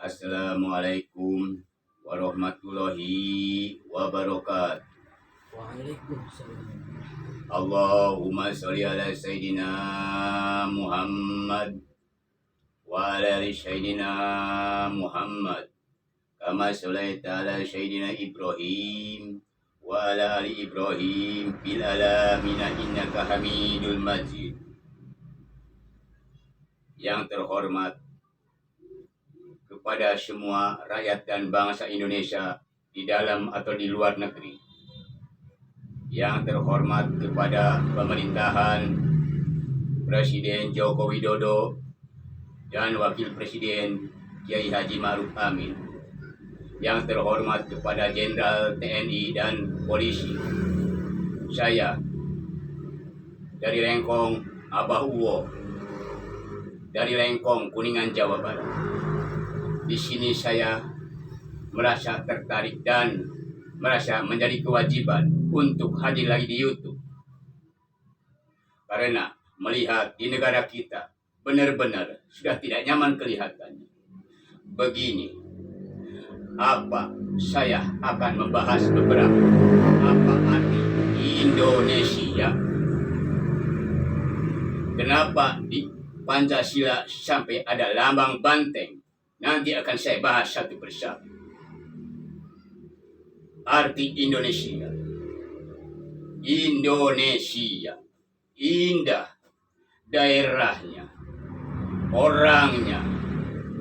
Assalamualaikum warahmatullahi wabarakatuh. Waalaikumsalam. Allahumma sholli ala Sayyidina Muhammad wa ala ali Sayyidina Muhammad kama sholaita ala Sayyidina Ibrahim wa ala ali Ibrahim fil alamin innaka Hamidul Majid. Yang terhormat kepada semua rakyat dan bangsa Indonesia di dalam atau di luar negeri. Yang terhormat kepada pemerintahan Presiden Joko Widodo dan Wakil Presiden Kiai Haji Ma'ruf Amin. Yang terhormat kepada Jenderal TNI dan Polisi. Saya dari Lengkong Abah Uwo, dari Lengkong Kuningan, Jawa Barat. Di sini saya merasa tertarik dan merasa menjadi kewajiban untuk hadir lagi di YouTube. Karena melihat di negara kita benar-benar sudah tidak nyaman kelihatannya. Begini, apa saya akan membahas beberapa apa arti Indonesia. Kenapa di Pancasila sampai ada lambang banteng? Nanti akan saya bahas satu persatu. Arti Indonesia. Indonesia. Indah. Daerahnya. Orangnya.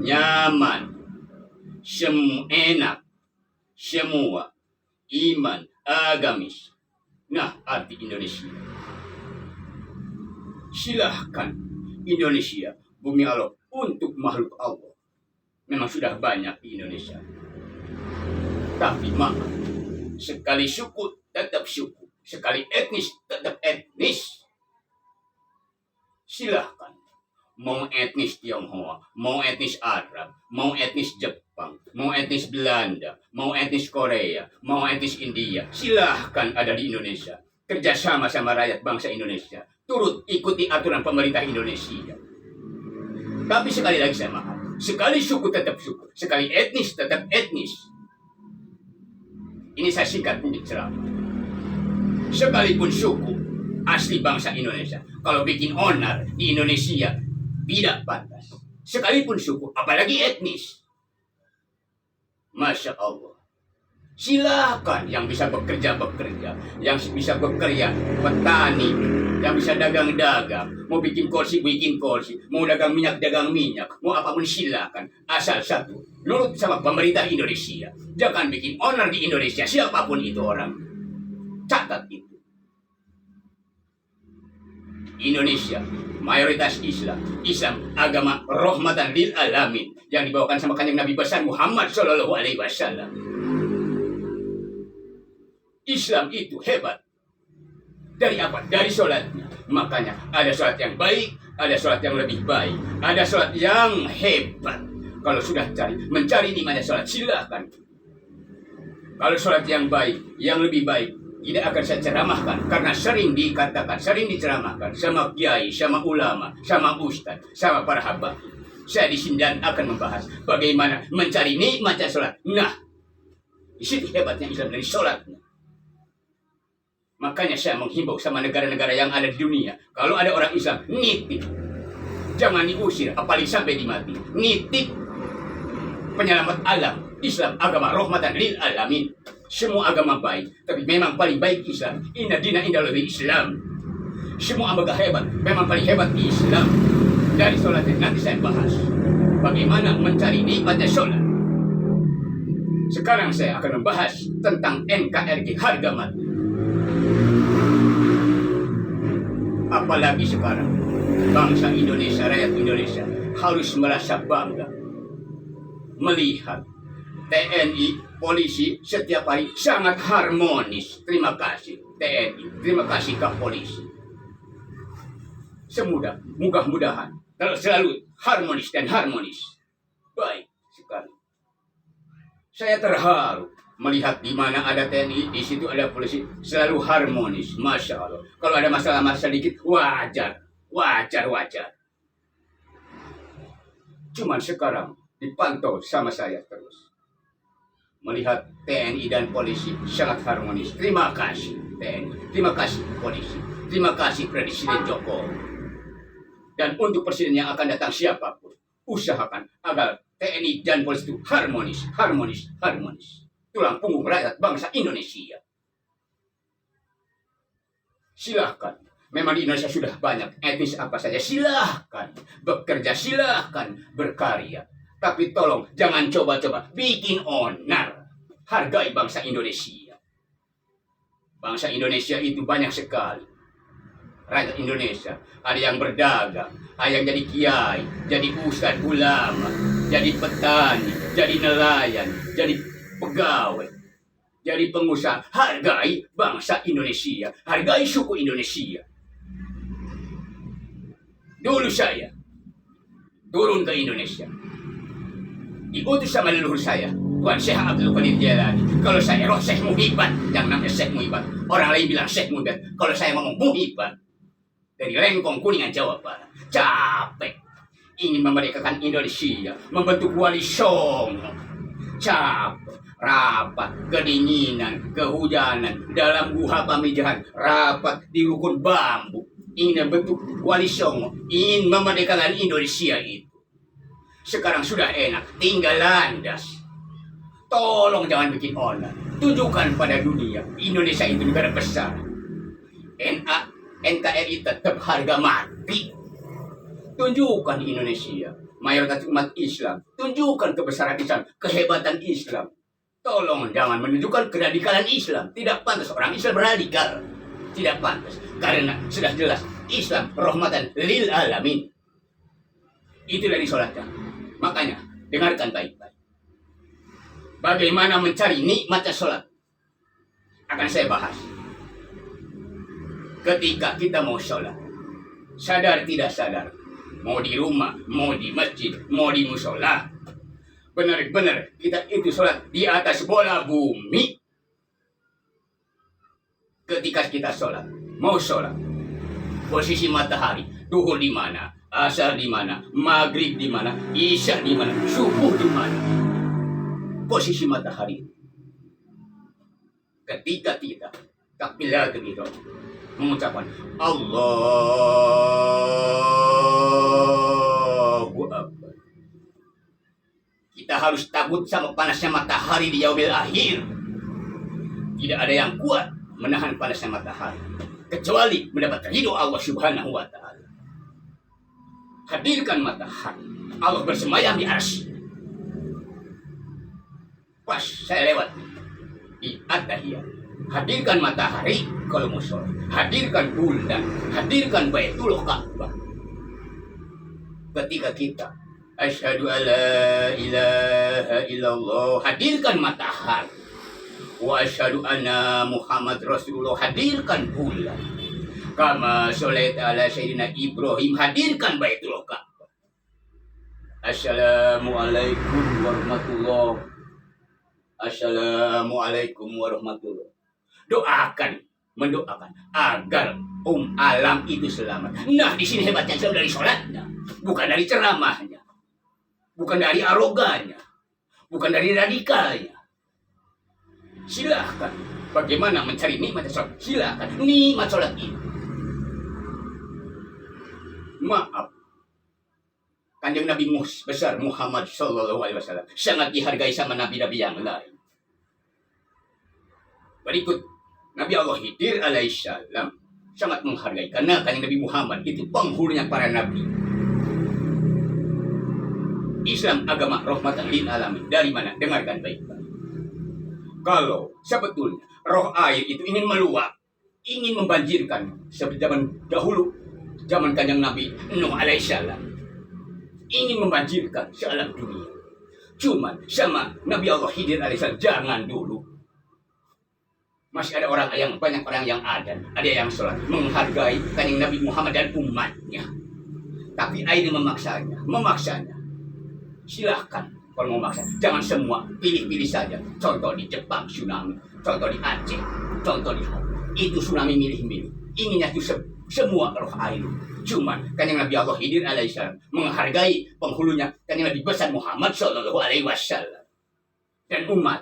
Nyaman. Enak. Semua. Iman. Agamis. Nah, arti Indonesia. Silahkan Indonesia. Bumi Allah untuk makhluk Allah. Memang sudah banyak di Indonesia. Tapi maaf, sekali suku tetap suku, sekali etnis tetap etnis. Silahkan, mau etnis Tionghoa, mau etnis Arab, mau etnis Jepang, mau etnis Belanda, mau etnis Korea, mau etnis India. Silahkan ada di Indonesia. Kerjasama sama rakyat bangsa Indonesia. Turut ikuti aturan pemerintah Indonesia. Tapi sekali lagi saya maaf. Sekali suku tetap suku, sekali etnis tetap etnis. Ini saya singkat untuk ceramah. Sekalipun suku asli bangsa Indonesia, kalau bikin onar di Indonesia tidak pantas. Sekalipun suku, apalagi etnis. Masya Allah. Silakan yang bisa bekerja, yang bisa bekerja, petani, yang bisa dagang, mau bikin kursi, mau dagang minyak, mau apapun silakan. Asal satu, nurut sama pemerintah Indonesia. Jangan bikin onar di Indonesia, siapapun itu orang. Catat itu. Indonesia, mayoritas Islam agama rahmatan lil alamin, yang dibawakan sama kanjeng Nabi besar Muhammad Shallallahu Alaihi Wasallam. Islam itu hebat. Dari apa? Dari sholatnya. Makanya ada sholat yang baik, ada sholat yang lebih baik, ada sholat yang hebat. Kalau sudah mencari di mana sholat, silahkan. Kalau sholat yang baik, yang lebih baik, tidak akan saya ceramahkan. Karena sering dikatakan, sering diceramahkan sama kiai, sama ulama, sama ustaz, sama para habaib. Saya di sini dan akan membahas bagaimana mencari nikmatnya sholat. Nah, di situ hebatnya Islam dari sholatnya. Makanya saya menghimbau sama negara-negara yang ada di dunia. Kalau ada orang Islam, nitip. Jangan diusir, apalagi sampai dimati. Nitip. Penyelamat alam. Islam agama rahmatan lil alamin. Semua agama baik, tapi memang paling baik Islam. Inna dina indallahi Islam. Semua agama hebat, memang paling hebat Islam. Dari sholatnya nanti saya bahas. Bagaimana mencari nikmatnya sholat. Sekarang saya akan membahas tentang NKRI harga mati. Apalagi sekarang bangsa Indonesia, rakyat Indonesia harus merasa bangga melihat TNI, polisi setiap hari sangat harmonis. Terima kasih TNI, terima kasih ke polisi. Mudah-mudahan selalu harmonis dan harmonis. Baik sekali. Saya terharu melihat di mana ada TNI, di situ ada polisi, selalu harmonis. Masya Allah. Kalau ada masalah-masalah sedikit, wajar. Cuman sekarang dipantau sama saya terus. Melihat TNI dan polisi sangat harmonis. Terima kasih TNI, terima kasih polisi, terima kasih Presiden Jokowi. Dan untuk presiden yang akan datang siapapun, usahakan agar TNI dan polisi itu harmonis, harmonis, harmonis. Tulang punggung rakyat bangsa Indonesia. Silahkan. Memang di Indonesia sudah banyak etnis apa saja. Silahkan bekerja, silahkan berkarya. Tapi tolong jangan coba-coba bikin onar. Hargai bangsa Indonesia. Bangsa Indonesia itu banyak sekali. Rakyat Indonesia. Ada yang berdagang, ada yang jadi kiai, jadi ustadz, ulama, jadi petani, jadi nelayan, jadi pegawai, jadi pengusaha. Hargai bangsa Indonesia. Hargai suku Indonesia. Dulu saya turun ke Indonesia, diutus sama leluhur saya, Tuan Syekh Abdul Qadir Jailani. Kalau saya roh Syekh Muhibbat, yang namanya Syekh Muhibbat. Orang lain bilang Syekh Muhibbat. Kalau saya ngomong Muhibbat, dari Lengkong, Kuningan, Jawa Barat. Capek. Ingin memerdekakan Indonesia, membentuk wali songo. Capek. Rapat, kedinginan, kehujanan, dalam guha pamijahan, rapat di rukun bambu. Ingin membentuk wali songo, ingin memerdekakan Indonesia itu. Sekarang sudah enak, tinggal landas. Tolong jangan bikin onar. Tunjukkan pada dunia, Indonesia itu negara besar. NKRI tetap harga mati. Tunjukkan Indonesia, mayoritas umat Islam. Tunjukkan kebesaran Islam, kehebatan Islam. Tolong jangan menunjukkan keradikalan Islam. Tidak pantas orang Islam radikal. Tidak pantas. Karena sudah jelas Islam rahmatan lil alamin. Itu dari sholatnya. Makanya dengarkan baik-baik. Bagaimana mencari nikmatnya sholat akan saya bahas. Ketika kita mau sholat, sadar tidak sadar, mau di rumah, mau di masjid, mau di musola, benar-benar kita itu sholat di atas bola bumi. Ketika kita sholat, mau sholat, posisi matahari, duhur di mana, asar di mana, maghrib di mana, isya di mana, subuh di mana. Posisi matahari. Ketika kita takbiratul ihram, mengucapkan Allahu Akbar. Kita harus takut sama panasnya matahari di yaumil akhir. Tidak ada yang kuat menahan panasnya matahari kecuali mendapat ridho Allah Subhanahu wa taala. Hadirkan matahari. Allah bersemayam di arsy. Pas saya lewat di At-Tahiyat. Hadirkan matahari kalau mau sholat. Hadirkan bulan. Hadirkan Baitullah Ka'bah. Ketika kita asyhadu alla ilaha illallah, hadirkan matahari. Wa asyhadu anna Muhammad Rasulullah, hadirkan bulan. Kama sholaita ala sayyidina Ibrahim, hadirkan Baitullah Ka'bah. Assalamualaikum warahmatullahi. Assalamualaikum warahmatullahi. Doakan, mendoakan agar alam itu selamat. Nah, di sini hebatnya Islam dari sholatnya, bukan dari ceramahnya, bukan dari arogannya, bukan dari radikalnya. Silahkan. Bagaimana mencari nikmat sholat? Silahkan. Nikmat sholat ini. Maaf. Kanjeng Nabi besar Muhammad Sallallahu Alaihi Wasallam sangat dihargai sama nabi-nabi yang lain. Berikut Nabi Allah Khidir alaihissalam sangat menghargai karena kanjeng Nabi Muhammad itu penghulunya para nabi. Islam agama rahmatan lil alamin. Dari mana? Dengarkan baik-baik. Kalau sebetulnya roh air itu ingin meluap, ingin membanjirkan seperti zaman dahulu, zaman kanjeng Nabi Nuh alaihissalam, ingin membanjirkan sealam dunia. Cuman sama Nabi Allah Khidir alaihissalam jangan dulu. Masih ada banyak orang yang ada yang sholat menghargai kanjeng Nabi Muhammad dan umatnya. Tapi air memaksanya. Silahkan kalau mau maksa, jangan semua pilih-pilih saja. Contoh di Jepang tsunami, contoh di Aceh, contoh di itu tsunami milih-milih. Inginnya itu semua roh ainu. Cuman kanjeng Nabi Allah Khidir alaihissalam menghargai penghulunya kanjeng Nabi besar Muhammad Shallallahu Alaihi Wasallam dan umat.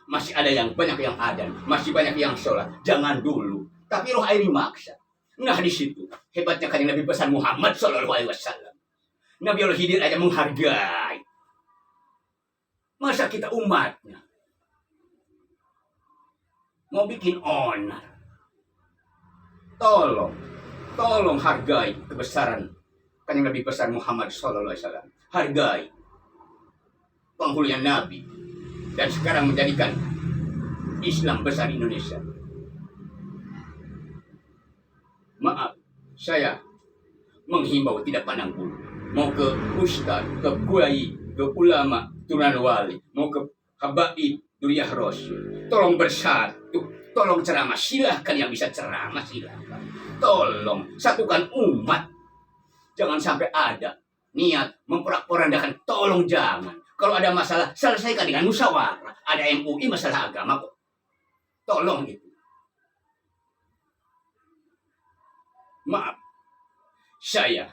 Masih ada yang banyak yang adan, masih banyak yang sholat. Jangan dulu. Tapi roh ainu maksa. Nah di situ hebatnya kanjeng Nabi besar Muhammad Shallallahu Alaihi Wasallam. Nabi Allah Khidir aja menghargai. Masa kita umatnya mau bikin onar? Tolong hargai kebesaran kanjeng Nabi besar Muhammad Sallallahu Alaihi Wasallam. Hargai penghulunya Nabi dan sekarang menjadikan Islam besar Indonesia. Maaf, saya menghimbau tidak pandang bulu. Mau ke ustaz, ke kiai, ke ulama, turunan wali, mau ke habaib, duriyah rasul. Tolong bersatu, tolong ceramah. Silahkan yang bisa ceramah, silahkan. Tolong satukan umat. Jangan sampai ada niat memporak-porandakan. Tolong jangan. Kalau ada masalah, selesaikan dengan musyawarah. Ada MUI masalah agama kok. Tolong itu. Maaf, saya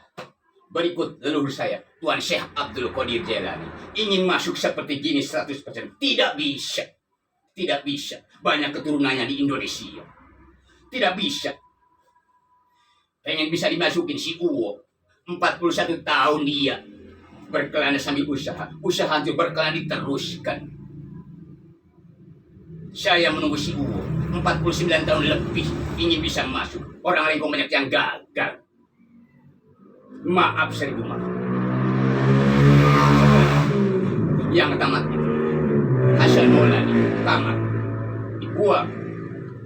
berikut leluhur saya, Tuan Syekh Abdul Qadir Jailani, ingin masuk seperti gini 100%. Tidak bisa. Tidak bisa. Banyak keturunannya di Indonesia. Tidak bisa. Pengen bisa dimasukin si Uwo. 41 tahun dia berkelana sambil usaha. Usaha itu berkelana diteruskan. Saya menunggu si Uwo 49 tahun lebih ingin bisa masuk. Orang lain kok banyak yang gagal. Maaf 1000 maaf. Yang tamat itu Hasan Maulani tamat dibuang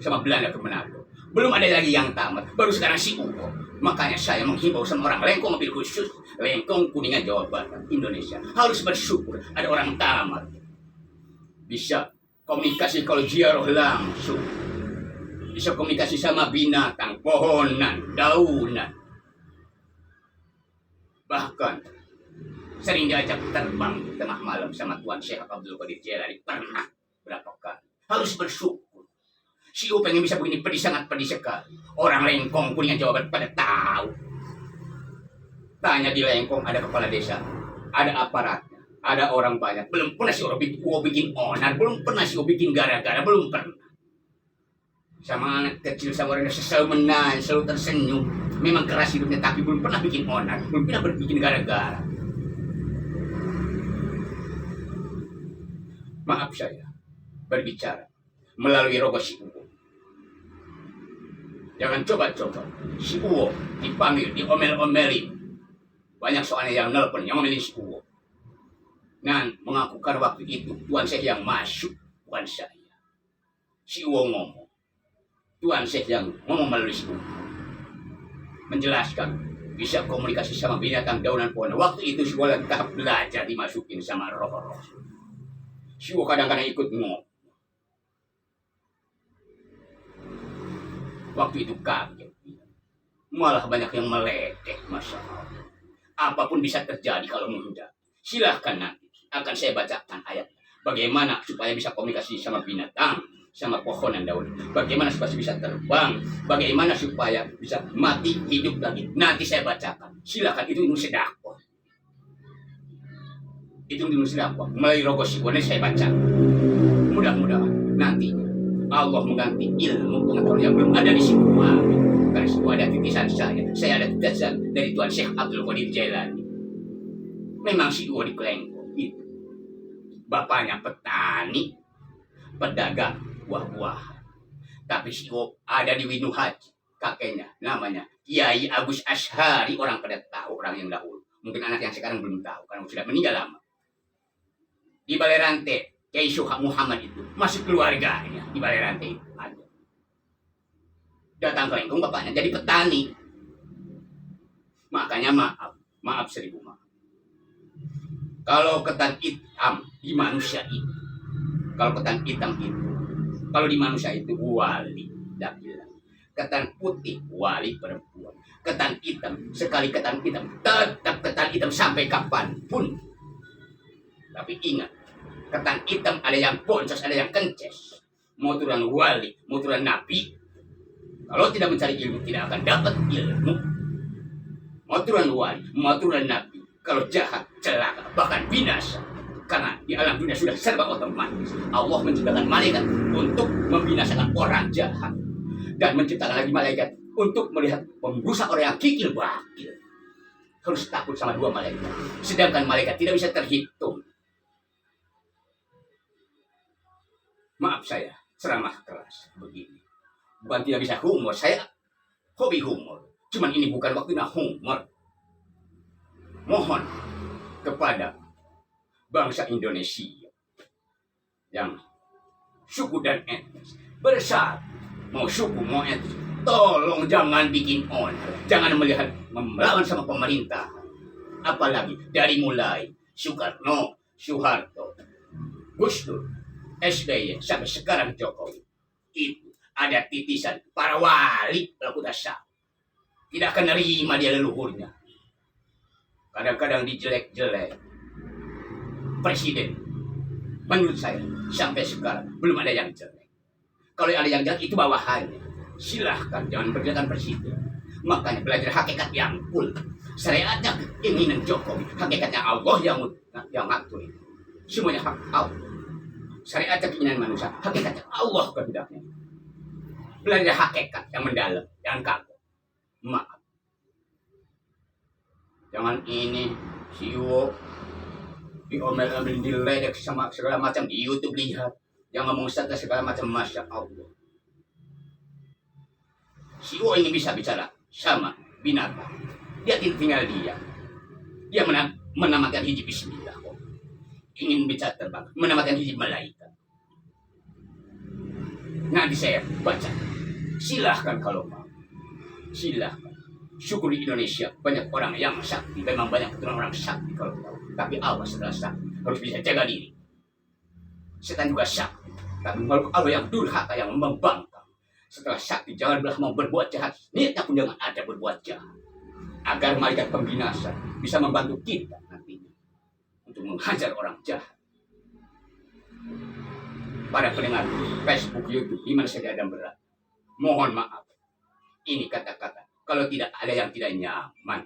sama Belanda ke Manado. Belum ada lagi yang tamat. Baru sekarang si Uwo. Makanya saya menghimbau sama orang Lengkong mobil khusus, Lengkong Kuningan Jawa Barat Indonesia harus bersyukur ada orang tamat. Bisa komunikasi kalau ziarah langsung. Bisa komunikasi sama binatang, pohonan, daunan. Bahkan sering diajak terbang di tengah malam sama Tuan Syekh Abdul Qadir Jailani. Pernah berapa kali. Harus bersyukur. Si U pengen bisa begini pedih, sangat pedih sekali. Orang Lengkong Kuningan Jawa Barat pada tahu. Tanya di Lengkong ada kepala desa, ada aparatnya, ada orang banyak. Belum pernah si U bikin onar, belum pernah si U bikin gara-gara, belum pernah. Sama anak kecil sama orang desa selalu menang, selalu tersenyum. Memang keras hidupnya tapi belum pernah bikin onar, belum pernah bikin gara-gara. Maaf saya berbicara melalui rogo si Uwo. Jangan coba-coba si Uwo dipanggil, diomel-omelin. Banyak soalnya yang nelpon, yang ngomelin si Uwo. Dan mengakukan waktu itu Tuan Syekh yang masuk, bukan saya. Si Uwo ngomong. Tuan Syekh yang ngomong melalui si Uwo. Menjelaskan bisa komunikasi sama binatang, daunan, pohon. Waktu itu si Uwo lagi tahap belajar dimasukin sama roh-roh. Si Uwo kadang-kadang ikut ngomong. Waktu itu kaget. Malah banyak yang meledek, Masya Allah. Apapun bisa terjadi kalau menghendaki. Silahkan nanti. Akan saya bacakan ayat. Bagaimana supaya bisa komunikasi sama binatang, sama pohon dan daun. Bagaimana supaya bisa terbang. Bagaimana supaya bisa mati, hidup lagi. Nanti saya bacakan. Silahkan, itu ilmu sedekah. Itu ilmu sedekah. Melalui rogo siwone saya baca. Mudah-mudahan nantinya Allah mengganti ilmu pengetahuan yang belum ada di situ. Karena situ ada titisan saya ada titisan dari Tuan Syekh Abdul Qadir Jailani. Memang si Uwo di Kelengkong itu bapaknya petani, pedagang buah-buahan. Tapi si Uwo ada di Winu Haji, kakeknya namanya Kiai Agus Ashari. Orang pada tahu, orang yang dahulu. Mungkin anak yang sekarang belum tahu karena sudah meninggal lama. Di Balai Rante Kiai Syuha Muhammad itu masih keluarganya di Balai Rante itu ada. Datang ke Lengkong bapaknya jadi petani. Makanya maaf 1000 maaf. Kalau ketan hitam di manusia itu, kalau ketan hitam itu, kalau di manusia itu wali laki-laki. Ketan putih wali perempuan. Ketan hitam, sekali ketan hitam tetap ketan hitam sampai kapanpun. Tapi ingat, ketan hitam ada yang boncos, ada yang kences. Mau turun wali, mau turun nabi, Kalau tidak mencari ilmu, tidak akan dapat ilmu. Maturan wali, maturan nabi. Kalau jahat, celaka, bahkan binasa. Karena di alam dunia sudah serba otomatis. Allah menciptakan malaikat untuk membinasakan orang jahat. Dan menciptakan lagi malaikat untuk melihat merusak orang yang kikil bakil. Harus takut sama dua malaikat. Sedangkan malaikat tidak bisa terhitung. Maaf saya, ceramah keras begini. Bukan tidak bisa humor, saya hobi humor. Cuman ini bukan waktunya humor. Mohon kepada bangsa Indonesia yang suku dan etnis bersatu, mau suku mau etnis, tolong jangan bikin onar, jangan melawan sama pemerintah. Apalagi dari mulai Soekarno, Soeharto, Gus Dur, SBY sampai sekarang Jokowi, itu ada titisan para wali pelaku dasar tidak akan nerima dia leluhurnya. Kadang-kadang dijelek-jelek. Presiden, menurut saya sampai sekarang belum ada yang jelek. Kalau ada yang jelek itu bawahannya. Silahkan jangan berjalan presiden. Makanya belajar hakikat yang full. Syariatnya keinginan Jokowi, hakikatnya Allah yang ngatur itu. Semuanya hak Allah. Syariatnya keinginan manusia, hakikatnya Allah kehendaknya. Belajar hakikat yang mendalam, jangan kagum. Maaf. Jangan ini siwo diomel-omel, diledek sama segala macam di YouTube lihat. Yang ngomong status segala macam, Masya Allah. Siwo ini bisa bicara sama binatang. Dia tinggal dia. Dia menamakan hiji bismillah. Ingin bicara terbang, menamakan hiji malaikat. Nanti saya baca. Silahkan kalau mau. Silahkan. Syukur di Indonesia banyak orang yang sakti. Memang banyak orang sakti kalau mau. Tapi Allah setelah sakti harus bisa jaga diri. Setan juga sakti. Tapi makhluk Allah yang durhaka, yang membangkang. Setelah sakti jangan belah mau berbuat jahat. Niatnya pun jangan ada berbuat jahat. Agar malaikat pembinasa bisa membantu kita nantinya. Untuk menghajar orang jahat. Para pendengar Facebook, YouTube, di mana saja ada berat. Mohon maaf. Ini kata-kata. Kalau tidak ada yang tidak nyaman.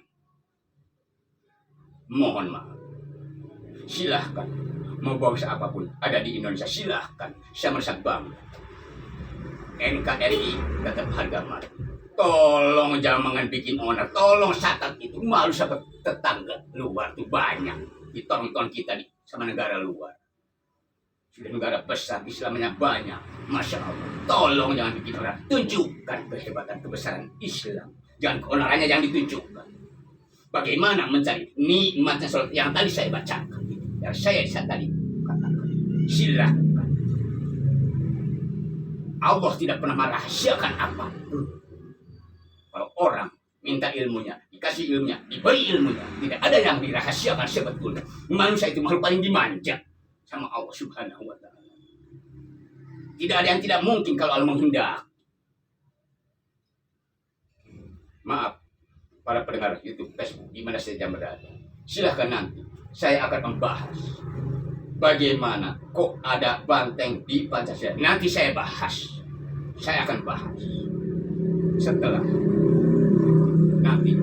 Mohon maaf. Silahkan. Mau bangsa apapun ada di Indonesia, silahkan. Saya merasa bangga. NKRI tetap harga mati. Tolong jangan bikin onar. Tolong catat itu. Malu sama tetangga luar itu banyak. Ditonton kita sama negara luar. Sudah negara besar, Islamnya banyak. Masya Allah. Tolong jangan bikin onar. Tunjukkan kehebatan kebesaran Islam. Jangan keonarannya yang ditunjukkan. Bagaimana mencari nikmatnya sholat yang tadi saya bacakan. Yang saya tadi katakan. Silakan. Allah tidak pernah merahasiakan apapun. Kalau orang minta ilmunya, dikasih ilmunya, diberi ilmunya, tidak ada yang dirahasiakan sebetulnya. Manusia itu makhluk paling dimanja sama Allah Subhanahu wa Ta'ala. Tidak ada yang tidak mungkin kalau Allah menghendaki. Maaf, para pendengar YouTube, Facebook, di mana saja berada. Silahkan nanti saya akan membahas bagaimana kok ada banteng di Pancasila. Nanti saya bahas. Saya akan bahas setelah nanti.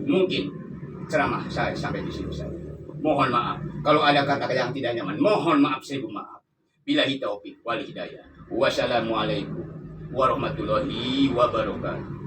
Mungkin ceramah saya sampai di sini saja. Mohon maaf kalau ada kata-kata yang tidak nyaman. Mohon maaf, seribu maaf. Billahi taufik wal hidayah. Wassalamualaikum warahmatullahi wabarakatuh.